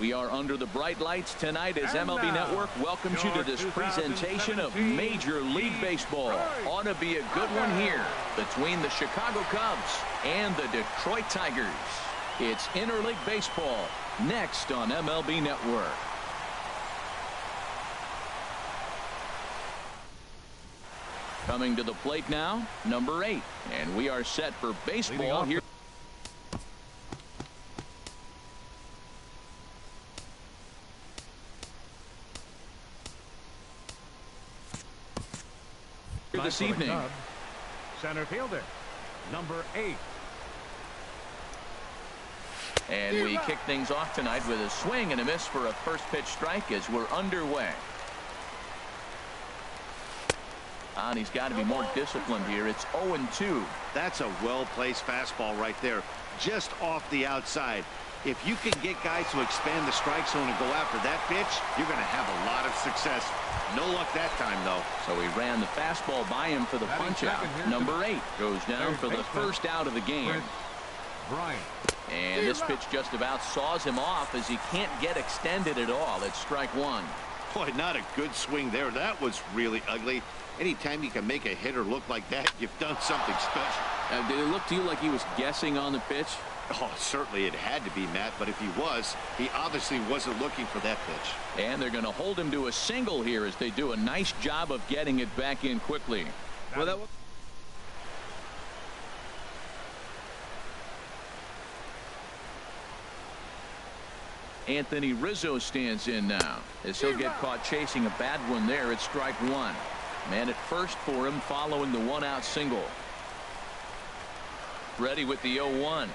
We are under the bright lights tonight as MLB Network welcomes you to this presentation of Major League Baseball. Ought to be a good one here between the Chicago Cubs and the Detroit Tigers. It's interleague baseball next on MLB Network. Coming to the plate now, number 8, and we are set for baseball here. This evening, center fielder, number 8. And we kick things off tonight with a swing and a miss for a first pitch strike as we're underway. And he's got to be more disciplined here. It's 0-2. That's a well-placed fastball right there, just off the outside. If you can get guys to expand the strike zone and go after that pitch, you're going to have a lot of success. No luck that time, though. So he ran the fastball by him for the punch-out. Number 8 goes down for the first out of the game. And this pitch just about saws him off as he can't get extended at all. It's strike 1. Boy, not a good swing there. That was really ugly. Anytime you can make a hitter look like that, you've done something special. Did it look to you like he was guessing on the pitch? Oh, certainly it had to be, Matt, but if he was, he obviously wasn't looking for that pitch. And they're going to hold him to a single here as they do a nice job of getting it back in quickly. Well, that was Anthony Rizzo stands in now as he'll get caught chasing a bad one there. It's strike 1. Man at first for him following the 1-out single. Ready with the 0-1.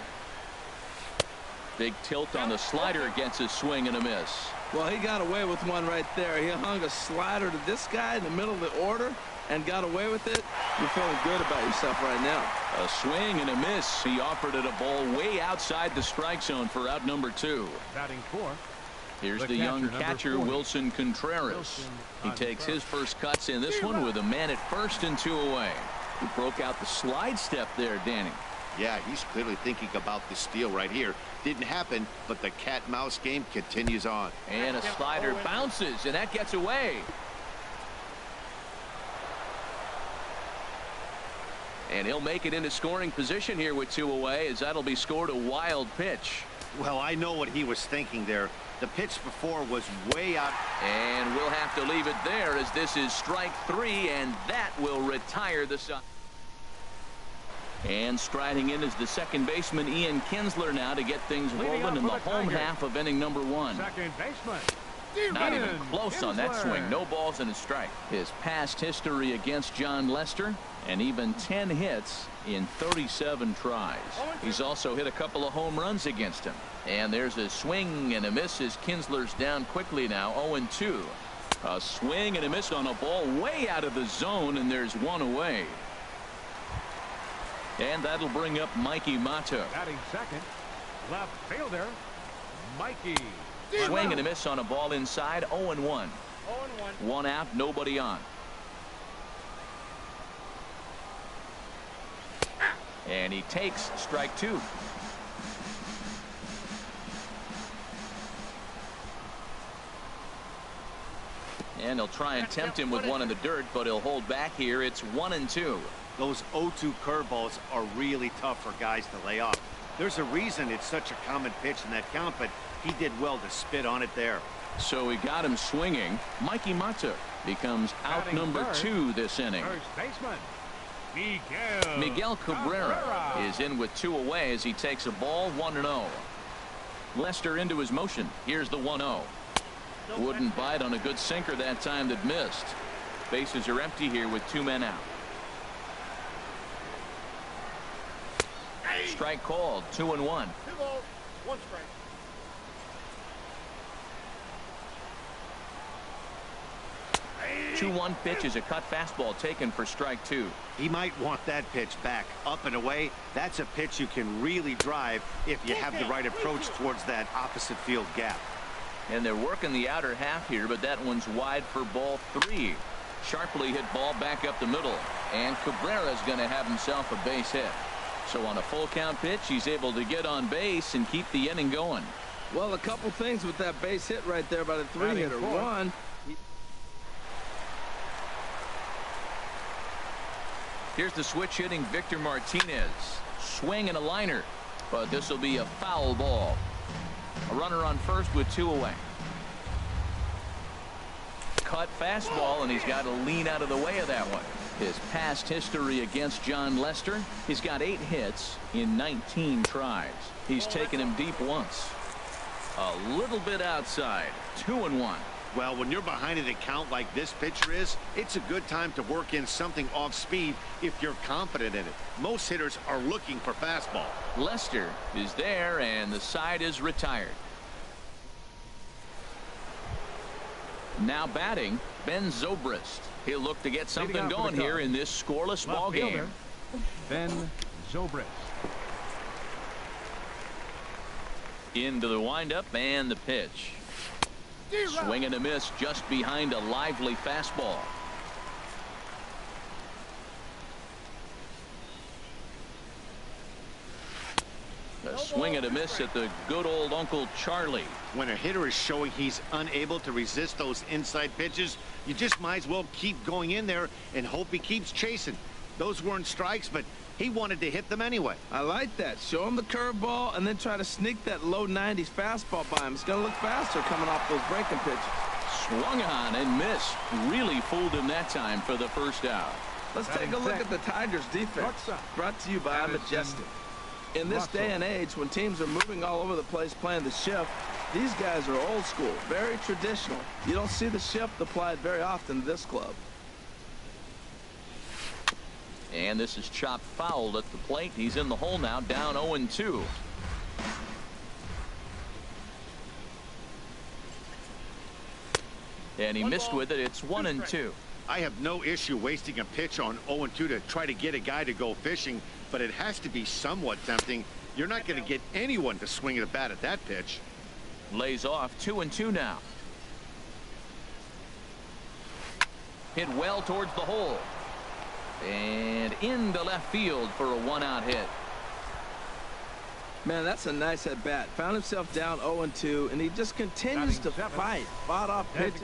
Big tilt on the slider against his swing and a miss. Well, he got away with one right there. He hung a slider to this guy in the middle of the order and got away with it. You're feeling good about yourself right now. A swing and a miss. He offered it a ball way outside the strike zone for out number 2. Batting 4. Here's the young catcher, Wilson Contreras. He takes his first cuts in this one with a man at first and 2 away. He broke out the slide step there, Danny. Yeah, he's clearly thinking about the steal right here. Didn't happen, but the cat-mouse game continues on. And a slider bounces, and that gets away. And he'll make it into scoring position here with 2 away, as that'll be scored a wild pitch. Well, I know what he was thinking there. The pitch before was way out. And we'll have to leave it there as this is strike 3, and that will retire the side. And striding in is the second baseman, Ian Kinsler, now to get things rolling in the home half of inning number 1. Second baseman. Not even close on that swing. No balls and a strike. His past history against John Lester, and even 10 hits in 37 tries. He's also hit a couple of home runs against him. And there's a swing and a miss as Kinsler's down quickly now, 0-2. A swing and a miss on a ball way out of the zone, and there's 1 away. And that'll bring up Mikey Mata. Batting second, left fielder, Mikey. Swing and a miss on a ball inside, 0-1. 0-1. 1 out, nobody on. And he takes strike 2. And he'll try and tempt him with one in the dirt, but he'll hold back here. It's 1-2. Those 0-2 curveballs are really tough for guys to lay off. There's a reason it's such a common pitch in that count, but he did well to spit on it there. So he got him swinging. Mikey Mata becomes out number 2 this inning. First baseman, Miguel Cabrera is in with 2 away as he takes a ball, 1-0. Lester into his motion. Here's the 1-0. Wouldn't bite on a good sinker that time that missed. Bases are empty here with 2 men out. Strike called, 2-1. 2 balls, 1 strike. Hey. 2-1 pitch is a cut fastball taken for strike 2. He might want that pitch back up and away. That's a pitch you can really drive if you have the right approach towards that opposite field gap. And they're working the outer half here, but that one's wide for ball 3. Sharply hit ball back up the middle, and Cabrera's going to have himself a base hit. So on a full count pitch, he's able to get on base and keep the inning going. Well, a couple things with that base hit right there by the three-hitter. Batting fourth. One, Here's the switch hitting Victor Martinez. Swing and a liner, but this will be a foul ball. A runner on first with 2 away. Cut fastball, and he's got to lean out of the way of that one. His past history against John Lester, he's got 8 hits in 19 tries. He's taken him deep once. A little bit outside. 2-1. Well, when you're behind in a count like this pitcher is, it's a good time to work in something off speed if you're confident in it. Most hitters are looking for fastball. Lester is there, and the side is retired. Now batting, Ben Zobrist. He'll look to get something going here in this scoreless ball game. Ben Zobrist. Into the windup and the pitch. Swing and a miss just behind a lively fastball. A swing and a miss at the good old Uncle Charlie. When a hitter is showing he's unable to resist those inside pitches, you just might as well keep going in there and hope he keeps chasing. Those weren't strikes, but he wanted to hit them anyway. I like that. Show him the curveball and then try to sneak that low 90s fastball by him. It's going to look faster coming off those breaking pitches. Swung on and missed. Really fooled him that time for the first out. Let's take a look at the Tigers' defense. Brought to you by Majestic. In this day and age, when teams are moving all over the place playing the shift, these guys are old school, very traditional. You don't see the shift applied very often to this club. And this is chopped foul at the plate. He's in the hole now, down 0-2. And he missed with it. It's 1-2. I have no issue wasting a pitch on 0-2 to try to get a guy to go fishing, but it has to be somewhat tempting. You're not going to get anyone to swing at a bat at that pitch. Lays off. 2-2 now. Hit well towards the hole. And into left field for a 1-out hit. Man, that's a nice at bat. Found himself down 0-2, and he just continues to fight. Fought off pitches.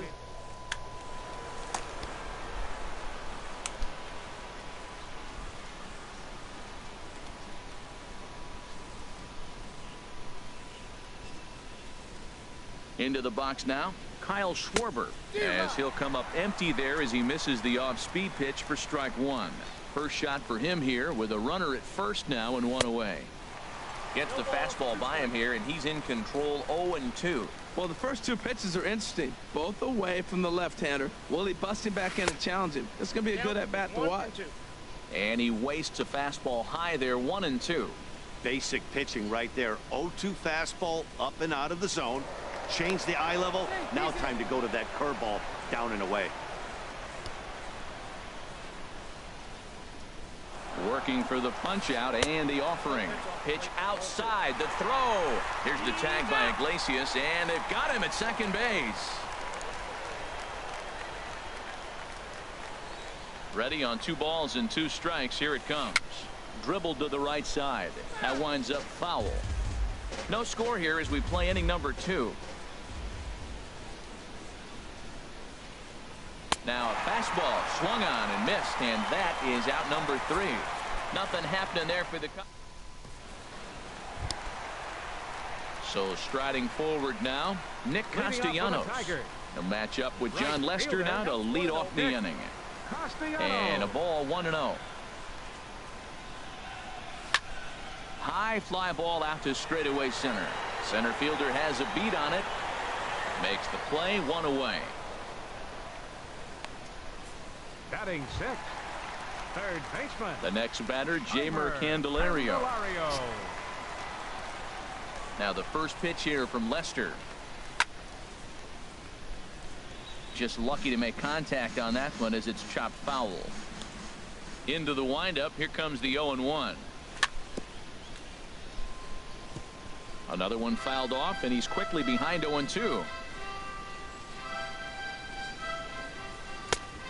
Into the box now, Kyle Schwarber, as he'll come up empty there as he misses the off-speed pitch for strike 1. First shot for him here with a runner at first now and 1 away. Gets the fastball by him here, and he's in control. 0-2. Well, the first 2 pitches are interesting, both away from the left-hander. Will he bust him back in and challenge him? This is going to be a good at-bat to watch. And he wastes a fastball high there. 1-2. Basic pitching right there. 0-2 fastball up and out of the zone. Change the eye level. Now time to go to that curveball down and away. Working for the punch out and the offering. Pitch outside the throw. Here's the tag by Iglesias, and they've got him at second base. Ready on 2 balls and 2 strikes. Here it comes. Dribbled to the right side. That winds up foul. No score here as we play inning number 2. Now a fastball swung on and missed, and that is out number 3. Nothing happening there for the Cubs. So striding forward now, Nick Castellanos. He'll match up with John Lester now to lead off the inning. And a ball 1-0. High fly ball out to straightaway center. Center fielder has a beat on it. Makes the play. 1 away. Batting 6th, third baseman. The next batter, Jeimer Candelario. Now the first pitch here from Lester. Just lucky to make contact on that one as it's chopped foul. Into the windup. Here comes the 0-1. Another one fouled off, and he's quickly behind 0-2.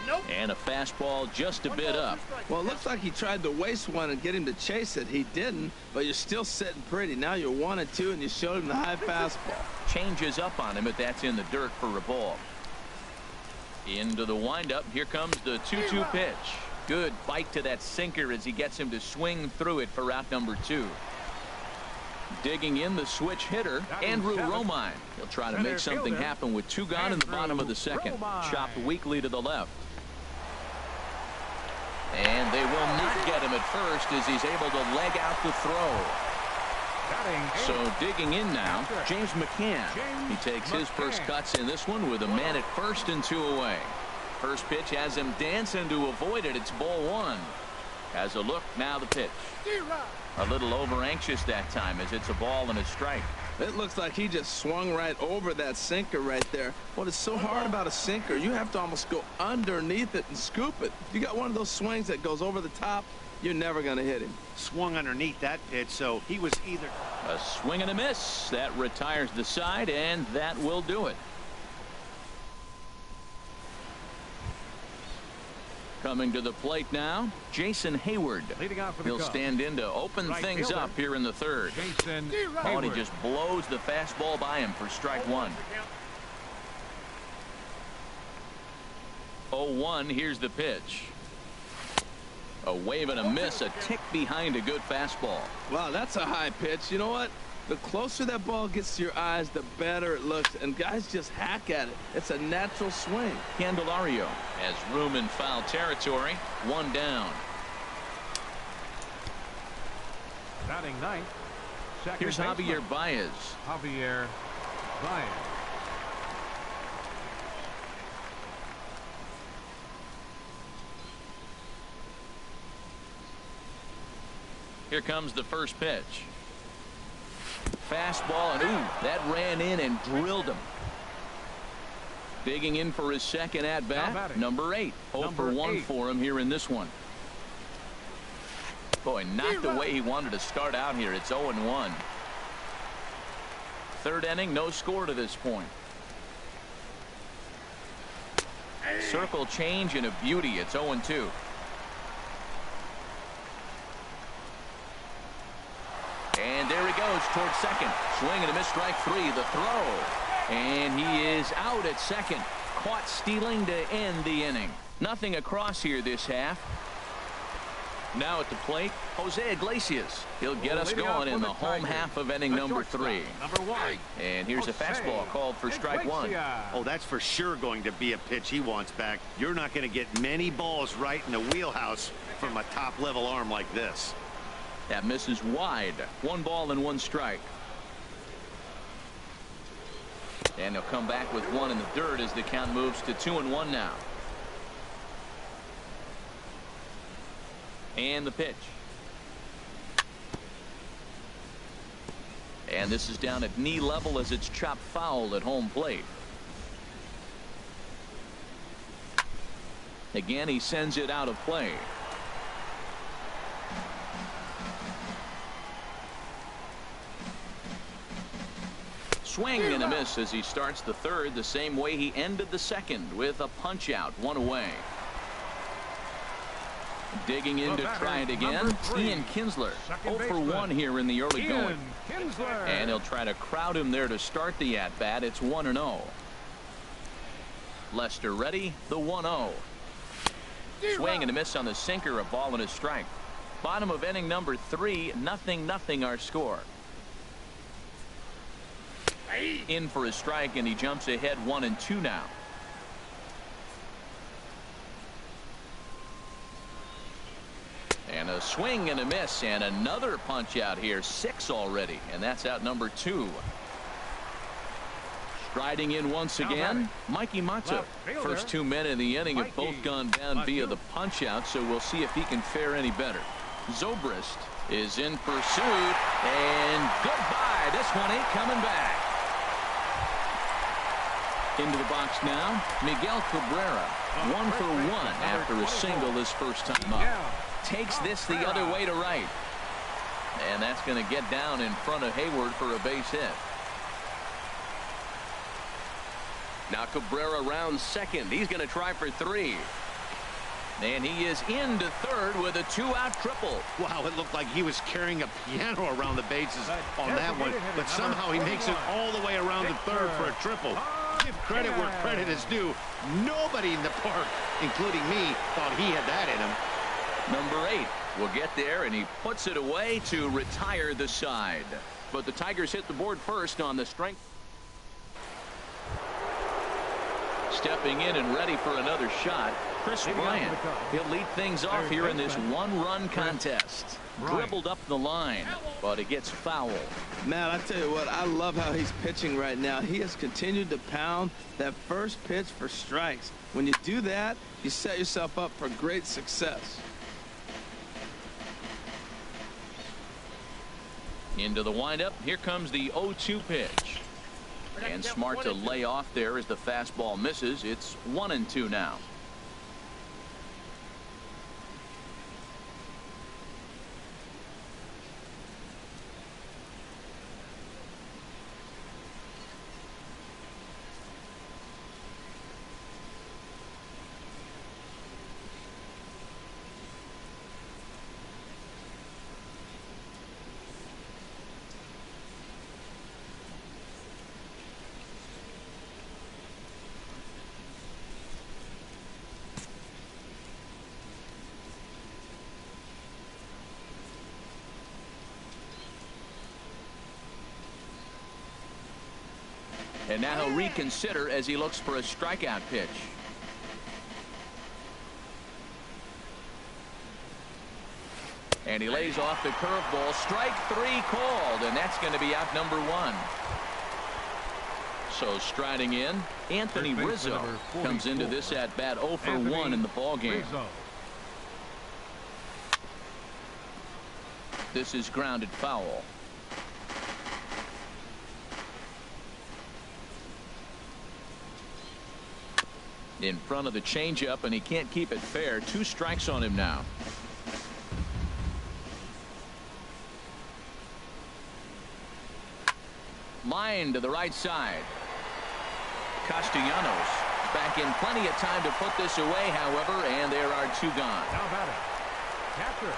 Nope. And a fastball just a bit up. Well, it looks like he tried to waste one and get him to chase it. He didn't, but you're still sitting pretty. Now you're 1-2, and you showed him the high fastball. Changes up on him, but that's in the dirt for a ball. Into the windup. Here comes the 2-2 pitch. Good bite to that sinker as he gets him to swing through it for out number 2. Digging in the switch hitter, Andrew Romine. He'll try to make something happen with 2 gone in the bottom of the second. Chopped weakly to the left. And they will not get him at first as he's able to leg out the throw. So digging in now, James McCann. He takes his first cuts in this one with a man at first and 2 away. First pitch has him dancing to avoid it. It's ball 1. Has a look, now the pitch. A little over anxious that time as it's a ball and a strike. It looks like he just swung right over that sinker right there. What is so hard about a sinker, you have to almost go underneath it and scoop it. If you got one of those swings that goes over the top, you're never going to hit him. Swung underneath that pitch, so he was either a swing and a miss. That retires the side, and that will do it. Coming to the plate now, Jason Hayward. Leading off for the He'll Cubs. stand in to open things up here in the third. Jason And he Hayward. just blows the fastball by him for strike 1. 0-1. Here's the pitch. A wave and a miss, a tick behind a good fastball. Wow, that's a high pitch. You know what? The closer that ball gets to your eyes, the better it looks. And guys just hack at it. It's a natural swing. Candelario has room in foul territory. 1 down. Batting ninth. Second Here's baseman, Javier Baez. Javier Baez. Here comes the first pitch. Fastball, and ooh, that ran in and drilled him. Digging in for his second at-bat, number 8. 0 for 1 for him here in this one. Boy, not the way he wanted to start out here. It's 0-1. Third inning, no score to this point. Circle change and a beauty. It's 0-2. And there he goes towards second. Swing and a miss, strike 3. The throw. And he is out at second. Caught stealing to end the inning. Nothing across here this half. Now at the plate, Jose Iglesias. He'll get us going in the home half of inning number 3. And here's a fastball called for strike 1. Oh, that's for sure going to be a pitch he wants back. You're not going to get many balls right in the wheelhouse from a top-level arm like this. That misses wide. 1 ball and 1 strike. And he'll come back with 1 in the dirt as the count moves to 2-1 now. And the pitch. And this is down at knee level as it's chopped foul at home plate. Again, he sends it out of play. Swing and a miss as he starts the third the same way he ended the second with a punch out, 1 away. Digging in to try it again, Ian Kinsler. 0 for 1 here in the early going. And he'll try to crowd him there to start the at-bat. It's 1-0. Lester ready, the 1-0. Swing and a miss on the sinker, a ball and a strike. Bottom of inning number 3, 0-0 our score. In for a strike, and he jumps ahead 1-2 now. And a swing and a miss, and another punch out here. 6 already, and that's out number 2. Striding in once again, Mikey Mata. First 2 men in the inning have both gone down via the punch out, so we'll see if he can fare any better. Zobrist is in pursuit, and goodbye. This one ain't coming back. Into the box now, Miguel Cabrera. 1 for 1 after a single his first time up. Takes this the other way to right. And that's going to get down in front of Hayward for a base hit. Now Cabrera rounds second. He's going to try for 3. And he is into third with a 2-out triple. Wow, it looked like he was carrying a piano around the bases on that one, but somehow he makes it all the way around to third for a triple. Give credit where credit is due. Nobody in the park, including me, thought he had that in him. Number 8 will get there, and he puts it away to retire the side. But the Tigers hit the board first on the strength. Stepping in and ready for another shot, Chris Bryant. He'll lead things off here in this one-run contest. Dribbled up the line, but it gets fouled. Man, I tell you what, I love how he's pitching right now. He has continued to pound that first pitch for strikes. When you do that, you set yourself up for great success. Into the windup. Here comes the 0-2 pitch. And smart to lay off there as the fastball misses. It's 1-2 now. And now he'll reconsider as he looks for a strikeout pitch. And he lays off the curveball. Strike 3 called, and that's going to be out number 1. So striding in, Anthony Rizzo comes into this at bat 0 for 1 in the ball game. This is grounded foul. In front of the changeup, and he can't keep it fair. 2 strikes on him now. Line to the right side. Castellanos back in plenty of time to put this away, however, and there are 2 gone. Now batting. Catcher.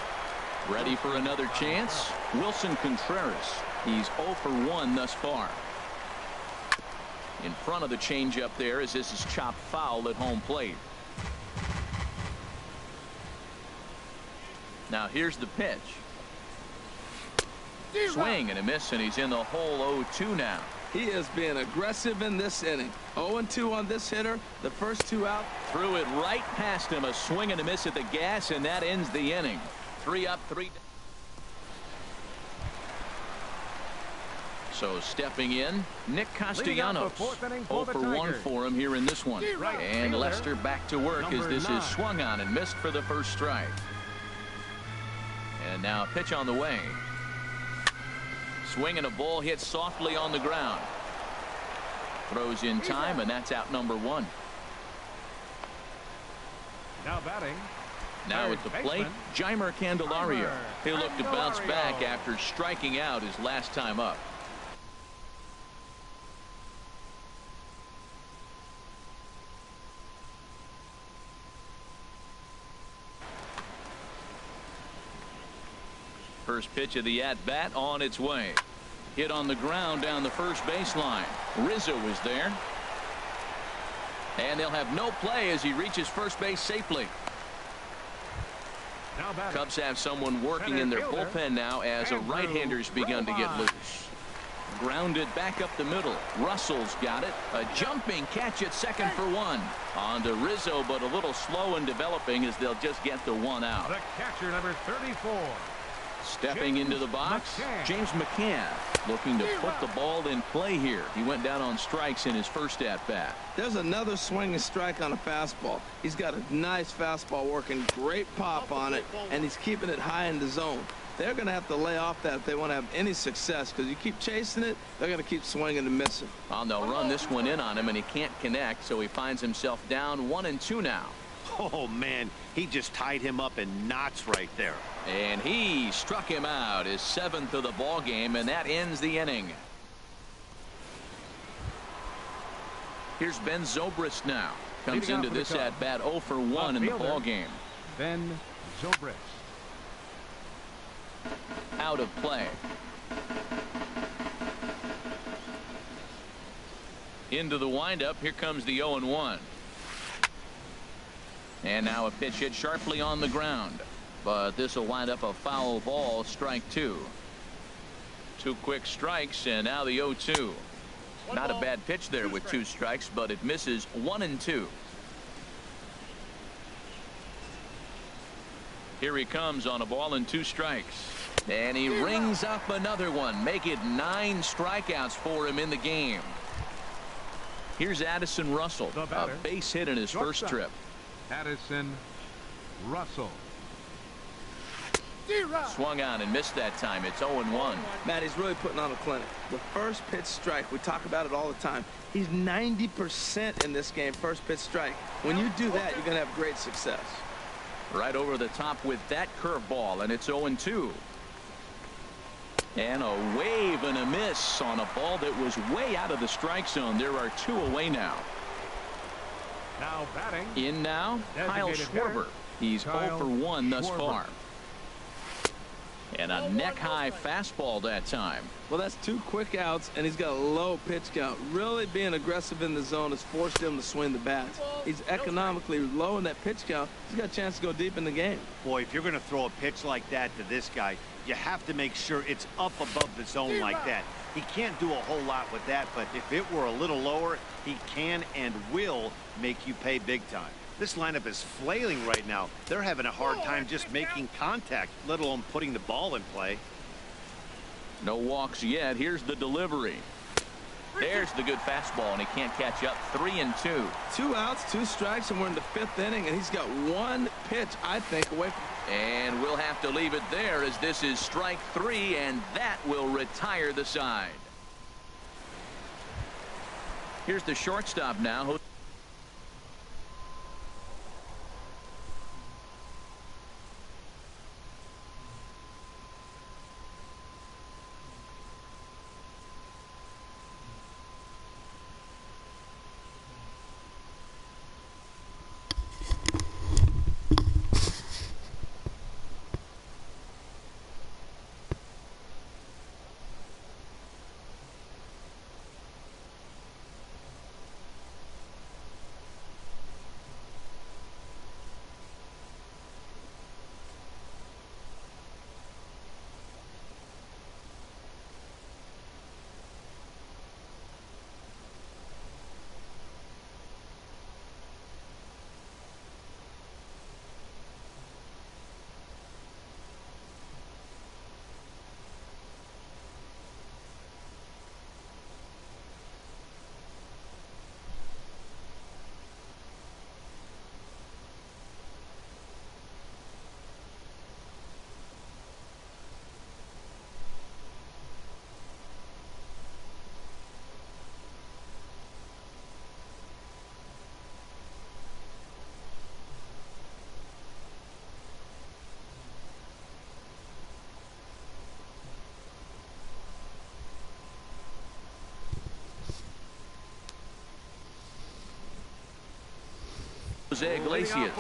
Ready for another chance. Wilson Contreras. He's 0 for 1 thus far. In front of the changeup there as this is chopped foul at home plate. Now here's the pitch. Swing and a miss, and he's in the hole 0-2 now. He is being aggressive in this inning. 0-2 on this hitter. The first 2 out. Threw it right past him. A swing and a miss at the gas, and that ends the inning. 3 up, 3 down. So stepping in, Nick Castellanos. 0 for 1 for him here in this one. And Lester back to work as this is swung on and missed for the first strike. And now a pitch on the way. Swing and a ball hit softly on the ground. Throws in time, and that's out number 1. Now batting. Now at the plate, Jeimer Candelario. He'll look to bounce back after striking out his last time up. First pitch of the at-bat on its way. Hit on the ground down the first baseline. Rizzo is there. And they'll have no play as he reaches first base safely. Cubs have someone working in their bullpen now as a right-hander's begun to get loose. Grounded back up the middle. Russell's got it. A jumping catch at second for 1. On to Rizzo, but a little slow in developing as they'll just get the 1 out. The catcher, number 34. Stepping into the box, James McCann looking to put the ball in play here. He went down on strikes in his first at-bat. There's another swing and strike on a fastball. He's got a nice fastball working, great pop on it, and he's keeping it high in the zone. They're going to have to lay off that if they want to have any success, because you keep chasing it, they're going to keep swinging and missing. Well, they'll run this one in on him, and he can't connect, so he finds himself down 1-2 now. Oh, man, he just tied him up in knots right there. And he struck him out, his 7th of the ball game, and that ends the inning. Here's Ben Zobrist now. Comes into this at bat 0 for 1 in the ball game. Ben Zobrist. Out of play. Into the windup. Here comes the 0-1. And now a pitch hit sharply on the ground. But this will wind up a foul ball, strike two. Two quick strikes, and now the 0-2. Not a bad pitch there with two strikes, but it misses 1-2. Here he comes on a ball and two strikes. And he rings up another one. Make it 9 strikeouts for him in the game. Here's Addison Russell, a base hit in his first trip. Addison Russell. Swung on and missed that time. It's 0-1. Matt, he's really putting on a clinic. The first pitch strike, we talk about it all the time. He's 90% in this game, first pitch strike. When you do that, you're going to have great success. Right over the top with that curveball, and it's 0-2. And a wave and a miss on a ball that was way out of the strike zone. There are 2 away now. Now batting. In now, Kyle Schwarber. He's 0 for 1 thus far. And a neck-high fastball that time. Well, that's 2 quick outs, and he's got a low pitch count. Really being aggressive in the zone has forced him to swing the bats. He's economically low in that pitch count. He's got a chance to go deep in the game. Boy, if you're going to throw a pitch like that to this guy, you have to make sure it's up above the zone like that. He can't do a whole lot with that, but if it were a little lower, he can and will make you pay big time. This lineup is flailing right now. They're having a hard time just making contact, let alone putting the ball in play. No walks yet. Here's the delivery. There's the good fastball, and he can't catch up. 3-2. 2 outs, 2 strikes, and we're in the 5th inning, and he's got 1 pitch, I think, away from. And we'll have to leave it there as this is strike 3, and that will retire the side. Here's the shortstop now. Jose Iglesias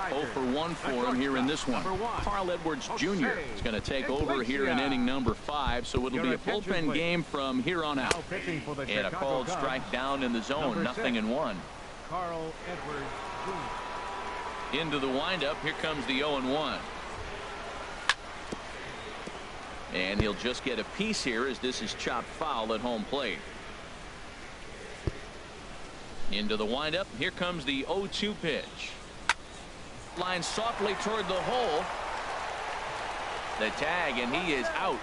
0 for 1 for him here in this one. Carl Edwards Jr. is going to take over here in inning number 5, so it'll be a bullpen game from here on out. And a called strike down in the zone, 0-1. Carl Edwards Jr. Into the windup. Here comes the 0-1. And he'll just get a piece here as this is chopped foul at home plate. Into the windup. Here comes the 0-2 pitch. Line softly toward the hole. The tag, and he is out.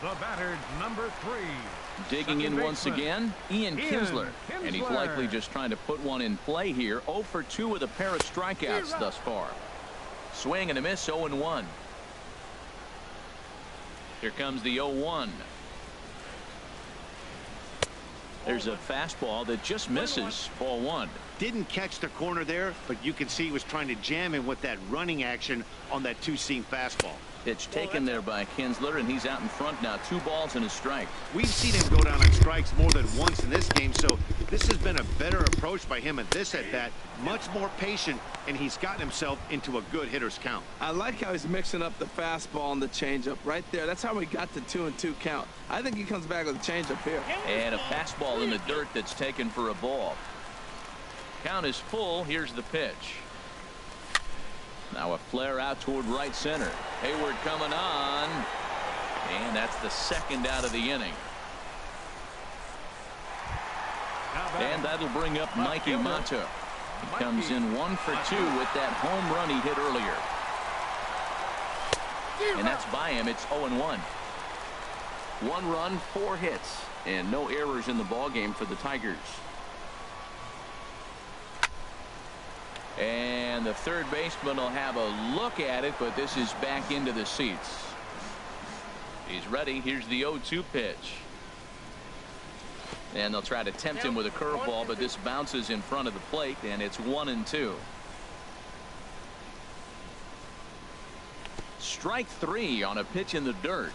The batter, number 3. Digging in once again, Ian Kinsler. And he's likely just trying to put one in play here. 0 for 2 with a pair of strikeouts thus far. Swing and a miss, 0-1. Here comes the 0-1. There's a fastball that just misses, ball 1. Didn't catch the corner there, but you can see he was trying to jam him with that running action on that 2-seam fastball. Pitch taken there by Kinsler, and he's out in front now. 2 balls and a strike. We've seen him go down on strikes more than once in this game, so This has been a better approach by him at this at-bat. Much more patient, and he's gotten himself into a good hitter's count. I like how he's mixing up the fastball and the changeup right there. That's how we got the 2-2 count. I think he comes back with a changeup here. And a fastball in the dirt that's taken for a ball. Count is full. Here's the pitch. Now a flare out toward right center. Hayward coming on. And that's the second out of the inning. And that'll bring up Mikey Mata. He comes in 1 for 2 with that home run he hit earlier. And that's by him. It's 0-1. 1 run, 4 hits, and no errors in the ballgame for the Tigers. And the third baseman will have a look at it, but this is back into the seats. He's ready. Here's the 0-2 pitch. And they'll try to tempt him with a curveball, but this bounces in front of the plate, and it's 1-2. Strike 3 on a pitch in the dirt.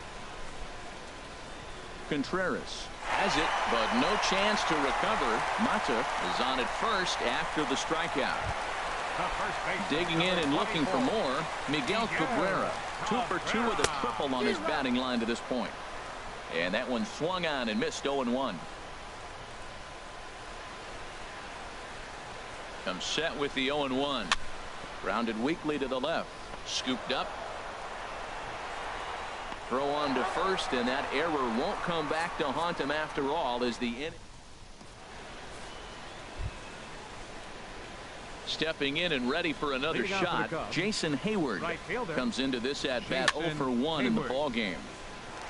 Contreras has it, but no chance to recover. Mata is on at first after the strikeout. Digging in and looking for more, Miguel Cabrera. 2 for 2 with a triple on his batting line to this point. And that one swung on and missed. 0-1. Comes set with the 0-1. Grounded weakly to the left. Scooped up. Throw on to first, and that error won't come back to haunt him after all as the inning. Stepping in and ready for another shot, Jason Hayward comes into this at bat 0 for 1 in the ball game.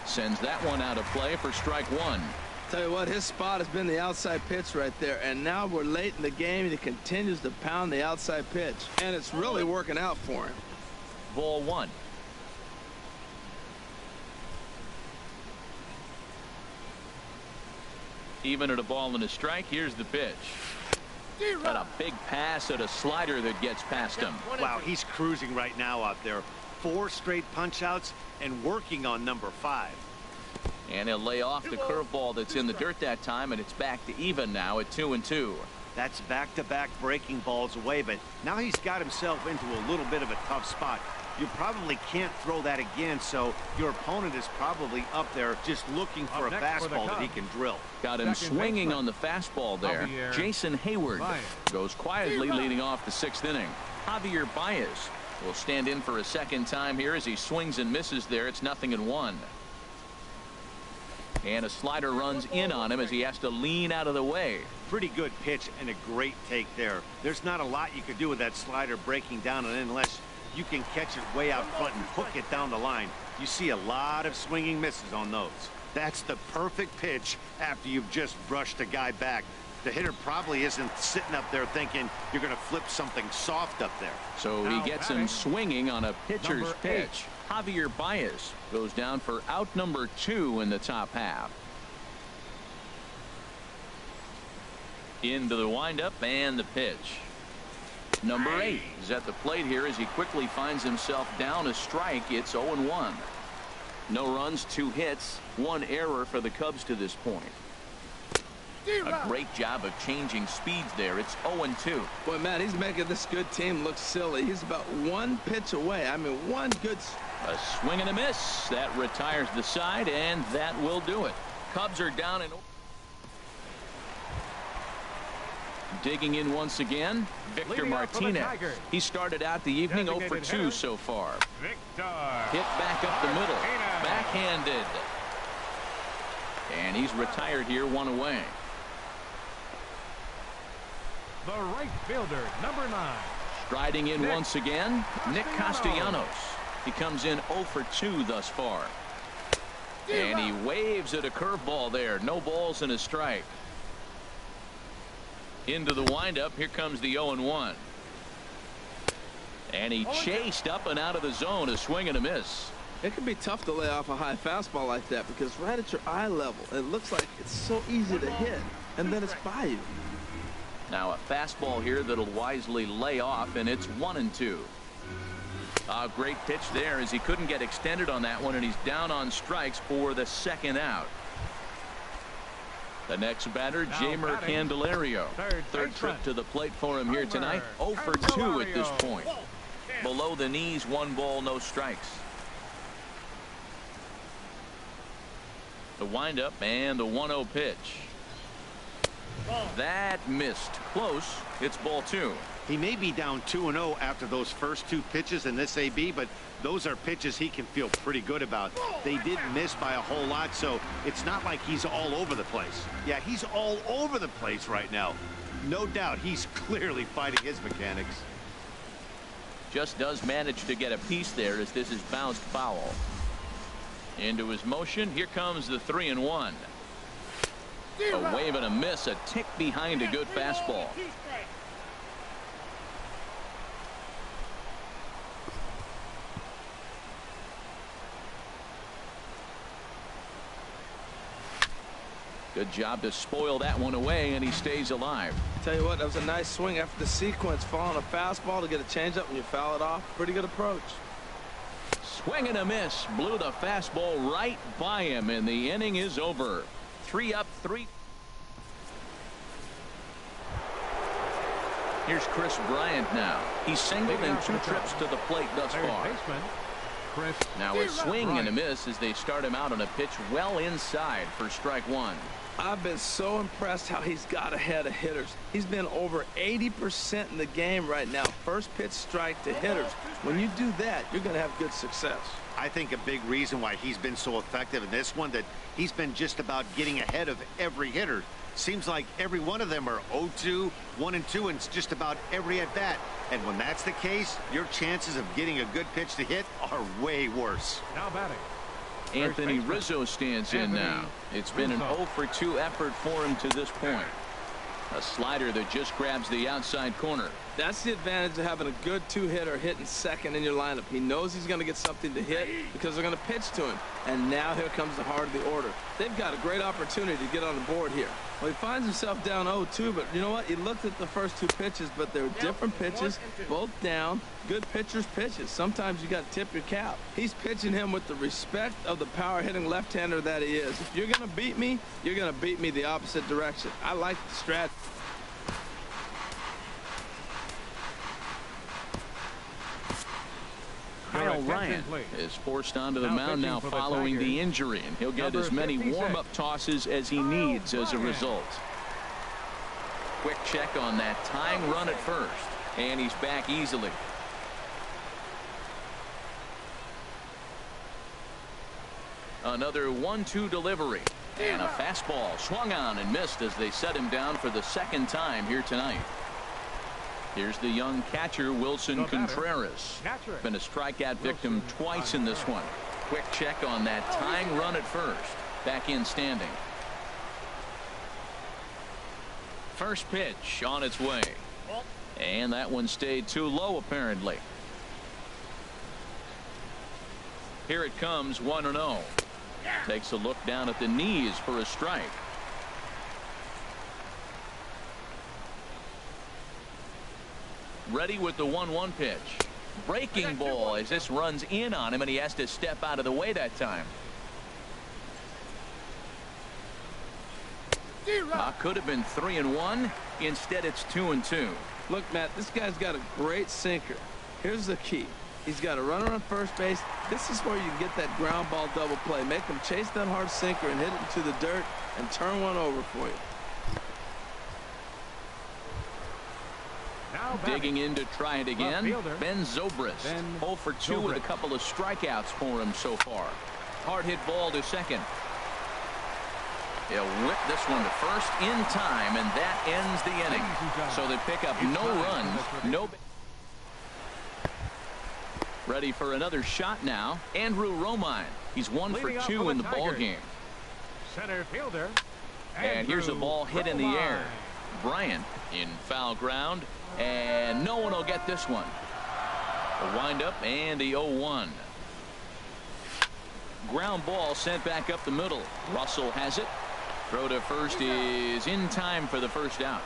Sends that one out of play for strike 1. Tell you what, his spot has been the outside pitch right there, and now we're late in the game and he continues to pound the outside pitch, and it's really working out for him. Ball 1. Even at a ball and a strike. Here's the pitch. Got a big pass at a slider that gets past him. Wow, he's cruising right now out there. 4 straight punch outs and working on number 5. And he'll lay off the curveball that's in the dirt that time, and it's back to even now at 2-2. That's back-to-back breaking balls away, but now he's got himself into a little bit of a tough spot. You probably can't throw that again, so your opponent is probably up there just looking for a fastball that he can drill. Got him swinging on the fastball there. Jason Hayward goes quietly leading off the 6th inning. Javier Baez will stand in for a second time here as he swings and misses there. It's 0-1. And a slider runs in on him as he has to lean out of the way. Pretty good pitch and a great take there. There's not a lot you could do with that slider breaking down and in unless you can catch it way out front and hook it down the line. You see a lot of swinging misses on those. That's the perfect pitch after you've just brushed a guy back. The hitter probably isn't sitting up there thinking you're going to flip something soft up there. So he gets him swinging on a pitcher's pitch. Javier Baez goes down for out number 2 in the top half. Into the windup and the pitch. Number 8 is at the plate here as he quickly finds himself down a strike. It's 0-1. No runs, 2 hits, 1 error for the Cubs to this point. A great job of changing speeds there. It's 0-2. Boy, man, he's making this good team look silly. He's about 1 pitch away. I mean, 1 good. A swing and a miss. That retires the side, and that will do it. Cubs are down and digging in once again, Victor Martinez. He started out the evening 0 for 2 so far. Hit back up the middle. Backhanded. And he's retired here, 1 away. The right fielder, number 9. Striding in once again, Nick Castellanos. He comes in 0 for 2 thus far. And he waves at a curveball there. No balls and a strike. Into the windup. Here comes the 0-1. And he chased up and out of the zone. A swing and a miss. It can be tough to lay off a high fastball like that because right at your eye level, it looks like it's so easy to hit, and then it's by you. Now a fastball here that'll wisely lay off, and it's 1-2. A great pitch there as he couldn't get extended on that one, and he's down on strikes for the 2nd out. The next batter, Jamer Candelario. Third trip to the plate for him here tonight. 0 for 2 at this point. Below the knees, 1 ball, no strikes. The windup and the 1-0 pitch. That missed. Close. It's ball 2. He may be down 2-0 after those first 2 pitches in this AB, but those are pitches he can feel pretty good about. They did miss by a whole lot, so it's not like he's all over the place. Yeah, he's all over the place right now. No doubt he's clearly fighting his mechanics. Just does manage to get a piece there as this is bounced foul. Into his motion. Here comes the 3-1. A wave and a miss. A tick behind a good fastball. Good job to spoil that one away, and he stays alive. Tell you what, that was a nice swing after the sequence. Following a fastball to get a changeup and you foul it off. Pretty good approach. Swing and a miss. Blew the fastball right by him, and the inning is over. 3 up, 3. Here's Chris Bryant now. He's singled in 2 trips to the plate thus far. Now a swing and a miss as they start him out on a pitch well inside for strike 1. I've been so impressed how he's got ahead of hitters. He's been over 80% in the game right now. First pitch strike to hitters. When you do that, you're going to have good success. I think a big reason why he's been so effective in this one, that he's been just about getting ahead of every hitter. Seems like every one of them are 0-2, 1-2, and just about every at bat. And when that's the case, your chances of getting a good pitch to hit are way worse. Now batting. Anthony Rizzo stands in now. It's been an 0 for 2 effort for him to this point. A slider that just grabs the outside corner. That's the advantage of having a good 2-hitter hitting second in your lineup. He knows he's going to get something to hit because they're going to pitch to him. And now here comes the heart of the order. They've got a great opportunity to get on the board here. Well, he finds himself down 0-2, but you know what? He looked at the first 2 pitches, but they were different pitches, both down. Good pitchers' pitches. Sometimes you got to tip your cap. He's pitching him with the respect of the power-hitting left-hander that he is. If you're going to beat me, you're going to beat me the opposite direction. I like the strategy. Kyle Ryan is forced onto the mound now following the injury, and he'll get as many warm-up tosses as he needs as a result. Quick check on that tying run at first, and he's back easily. Another 1-2 delivery, and a fastball swung on and missed as they set him down for the 2nd time here tonight. Here's the young catcher, Wilson Contreras. Been a strikeout victim twice in this one. Quick check on that tying run at first. Back in standing. First pitch on its way. And that one stayed too low, apparently. Here it comes, 1-0. Takes a look down at the knees for a strike. Ready with the 1-1 pitch. Breaking ball as this runs in on him, and he has to step out of the way that time. Could have been 3-1. Instead, it's 2-2. Look, Matt, this guy's got a great sinker. Here's the key. He's got a runner on first base. This is where you get that ground ball double play. Make him chase that hard sinker and hit it into the dirt and turn one over for you. Digging in to try it again, Ben Zobrist. 0 for 2 with a couple of strikeouts for him so far. Hard hit ball to second. He'll whip this one to first in time, and that ends the inning. So they pick up no runs, no. Ready for another shot now. Andrew Romine. He's 1 for 2 in the ball game. Center fielder. And here's a ball hit in the air. Bryant in foul ground, and no one will get this one. The windup and the 0-1. Ground ball sent back up the middle. Russell has it. Throw to first is in time for the first out.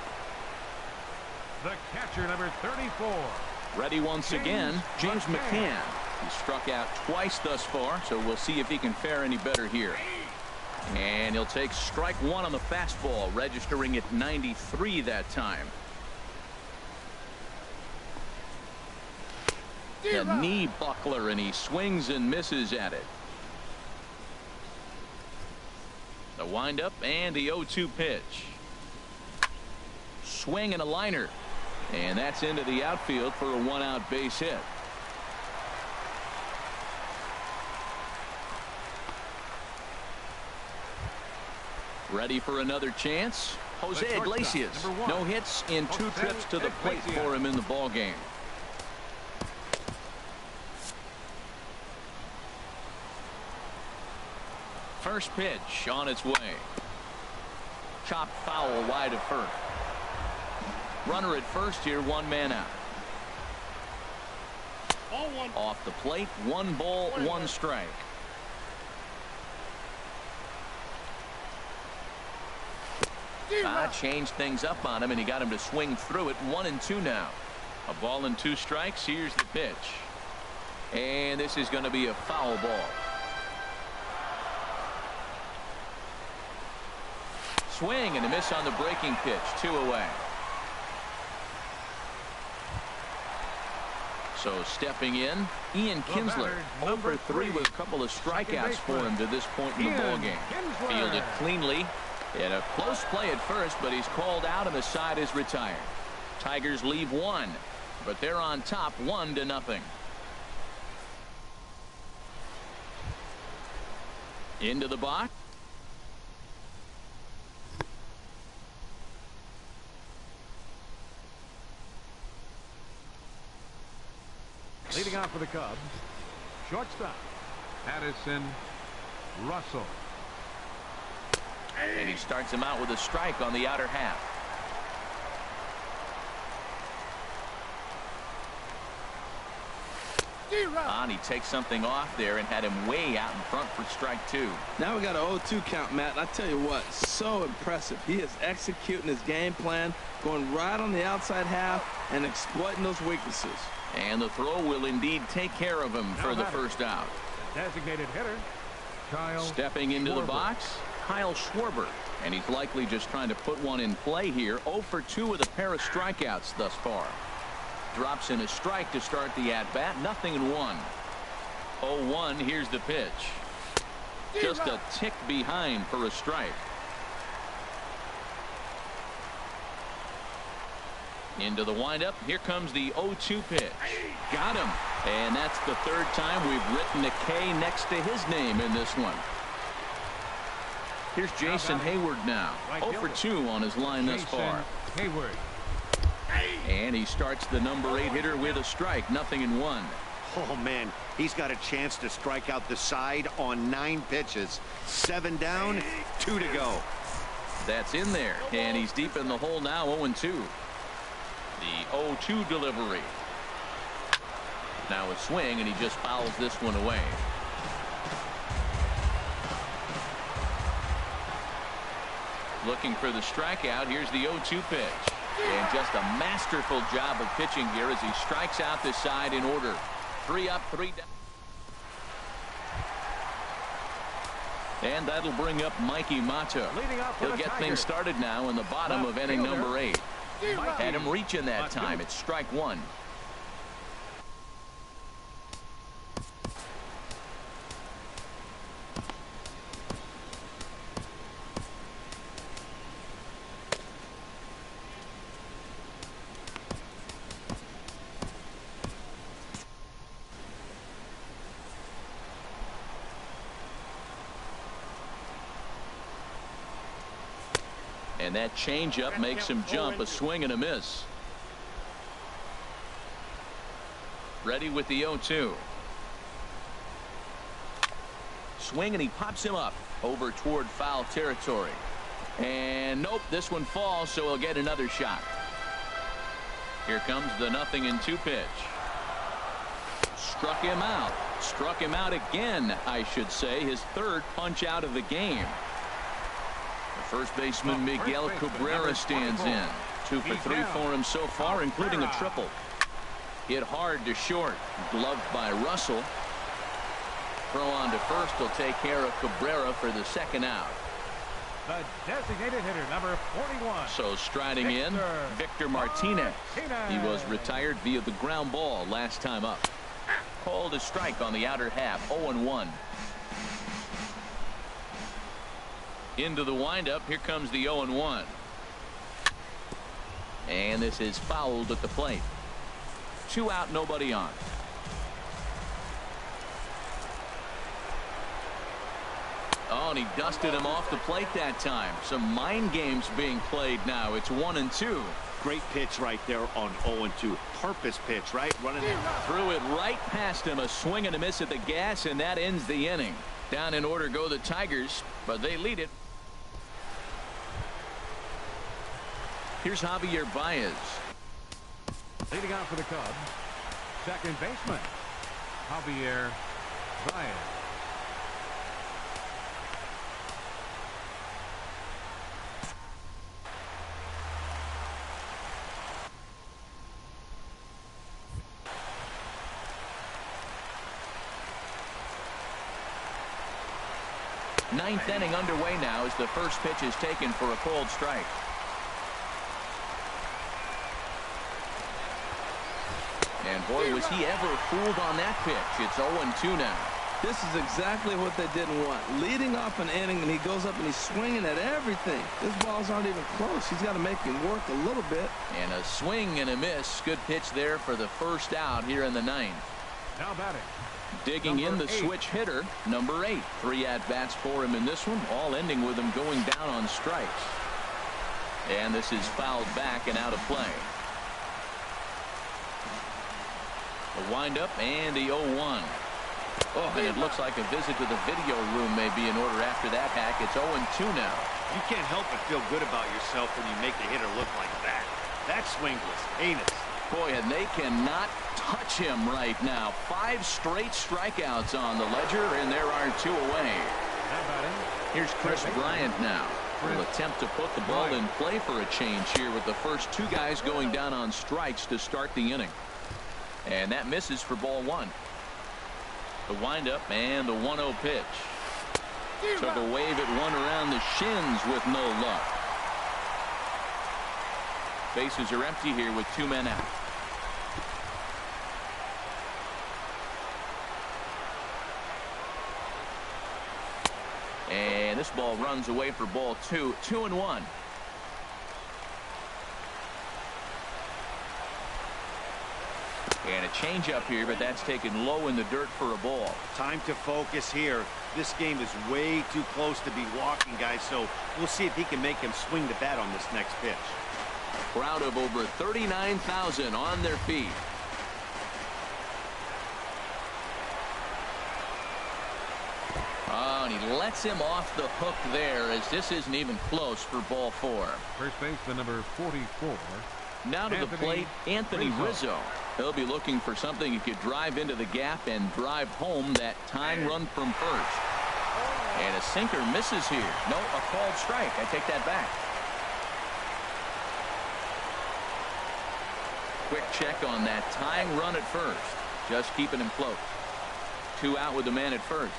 The catcher, number 34. Ready once again, James McCann. He struck out twice thus far, so we'll see if he can fare any better here. And he'll take strike one on the fastball, registering at 93 that time. A knee buckler, and he swings and misses at it. The windup and the 0-2 pitch. Swing and a liner. And that's into the outfield for a one-out base hit. Ready for another chance. Jose Iglesias. No hits in 2 trips to the plate for him in the ball game. First pitch on its way. Chopped foul wide of first. Runner at first here, 1 man out. Ball 1. Off the plate, 1 ball, 1 strike. Changed things up on him, and he got him to swing through it. 1-2 now. A ball and 2 strikes. Here's the pitch. And this is going to be a foul ball. Swing and a miss on the breaking pitch. 2 away. So stepping in, Ian Kinsler, 0-for-3 with a couple of strikeouts for him to this point in the ball game. Fielded cleanly. In a close play at first, but he's called out and the side is retired. Tigers leave 1, but they're on top 1-0. Into the box. Leading off for the Cubs, shortstop, Addison Russell. And he starts him out with a strike on the outer half. And he takes something off there and had him way out in front for strike 2. Now we got an 0-2 count, Matt. I tell you what, so impressive. He is executing his game plan, going right on the outside half and exploiting those weaknesses. And the throw will indeed take care of him for the first out. Designated hitter, Kyle Stepping into Schwarber. the box, Kyle Schwarber. And he's likely just trying to put one in play here. 0-for-2 with a pair of strikeouts thus far. Drops in a strike to start the at-bat. 0-1. 0-1. Here's the pitch. Just a tick behind for a strike. Into the windup. Here comes the 0-2 pitch. Got him. And that's the 3rd time we've written a K next to his name in this one. Here's Jason Hayward now. 0-for-2 on his line thus far. Hayward. And he starts the number 8 hitter with a strike. 0-1. Oh, man, he's got a chance to strike out the side on 9 pitches. 7 down, 2 to go. That's in there. And he's deep in the hole now. 0-2. The 0-2 delivery. Now a swing, and he just fouls this one away. Looking for the strikeout. Here's the 0-2 pitch. And just a masterful job of pitching here as he strikes out the side in order. 3 up, 3 down. And that'll bring up Mikey Mata. He'll get things started now in the bottom of inning number 8. Had him reaching that time. It's strike 1. And that changeup makes him jump. A swing and a miss. Ready with the 0-2. Swing, and he pops him up over toward foul territory. And nope, this one falls, so he'll get another shot. Here comes the 0-2 pitch. Struck him out. Struck him out again, I should say. His 3rd punch out of the game. The first baseman Miguel Cabrera stands in. 2 for 3 for him so far, including a triple. Hit hard to short. Gloved by Russell. throw on to first will take care of Cabrera for the second out. The designated hitter, number 41. So striding in, Victor Martinez. He was retired via the ground ball last time up. Called a strike on the outer half, 0-1. Into the windup, here comes the 0-1. And this is fouled at the plate. 2 out, nobody on. Oh, and he dusted him off the plate that time. Some mind games being played now. It's 1-2. Great pitch right there on 0-2. Purpose pitch, right? Running it. Threw it right past him. A swing and a miss at the gas, and that ends the inning. Down in order go the Tigers, but they lead it. Here's Javier Baez. Leading out for the Cubs, second baseman, Javier Baez. Ninth inning underway now as the first pitch is taken for a called strike. And boy, was he ever fooled on that pitch. It's 0-2 now. This is exactly what they didn't want. Leading off an inning, and he goes up and he's swinging at everything. His balls aren't even close. He's got to make him work a little bit. And a swing and a miss. Good pitch there for the first out here in the ninth. Now batting. Digging in the 8. switch hitter, number 8. 3 at-bats for him in this one, all ending with him going down on strikes. And this is fouled back and out of play. The windup and the 0-1. Oh, and it looks like a visit to the video room may be in order after that hack. It's 0-2 now. You can't help but feel good about yourself when you make a hitter look like that. That swing was heinous. Boy, and they cannot touch him right now. 5 straight strikeouts on the ledger, and there are 2 away. Here's Chris Bryant now. Will attempt to put the ball in play for a change here with the first 2 guys going down on strikes to start the inning. And that misses for ball 1. The windup and the 1-0 pitch. Took a wave at one around the shins with no luck. Bases are empty here with 2 men out. And this ball runs away for ball 2. 2-1. And a changeup here, but that's taken low in the dirt for a ball. Time to focus here. This game is way too close to be walking, guys, so we'll see if he can make him swing the bat on this next pitch. Crowd of over 39,000 on their feet. Oh, and he lets him off the hook there as this isn't even close for ball 4. First baseman number 44. Now to the plate, Anthony Rizzo. He'll be looking for something he could drive into the gap and drive home that tying run from first. And a sinker misses here. No, a called strike. I take that back. Quick check on that tying run at first. Just keeping him close. 2 out with the man at first.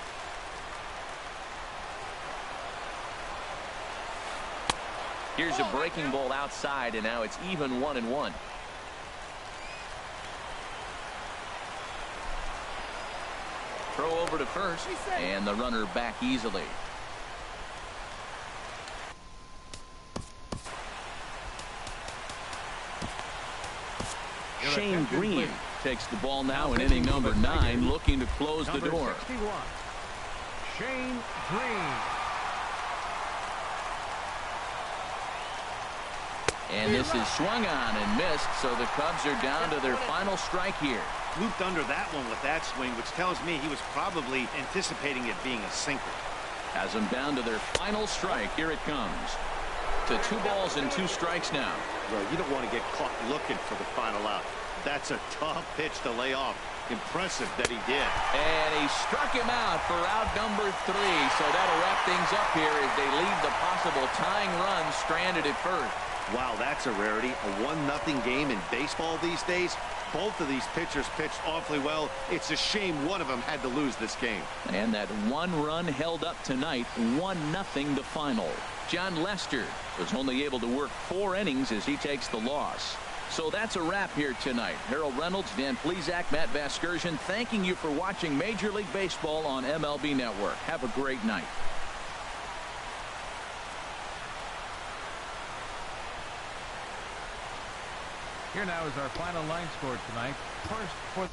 Here's a breaking ball outside, and now it's even 1-1. Throw over to first, and the runner back easily. Shane Green takes the ball now in inning number 9, looking to close the door. 61. Shane Green. And this is swung on and missed, so the Cubs are down to their final strike here. Looped under that one with that swing, which tells me he was probably anticipating it being a sinker. Has them down to their final strike. Here it comes. To 2 balls and 2 strikes now. Well, you don't want to get caught looking for the final out. That's a tough pitch to lay off. Impressive that he did. And he struck him out for out number 3. So that'll wrap things up here as they leave the possible tying run stranded at first. Wow, that's a rarity. A 1-0 game in baseball these days. Both of these pitchers pitched awfully well. It's a shame one of them had to lose this game. And that one run held up tonight. 1-0 the final. John Lester was only able to work 4 innings as he takes the loss. So that's a wrap here tonight. Harold Reynolds, Dan Plesac, Matt Vasgersian, thanking you for watching Major League Baseball on MLB Network. Have a great night. Here now is our final line score tonight. First for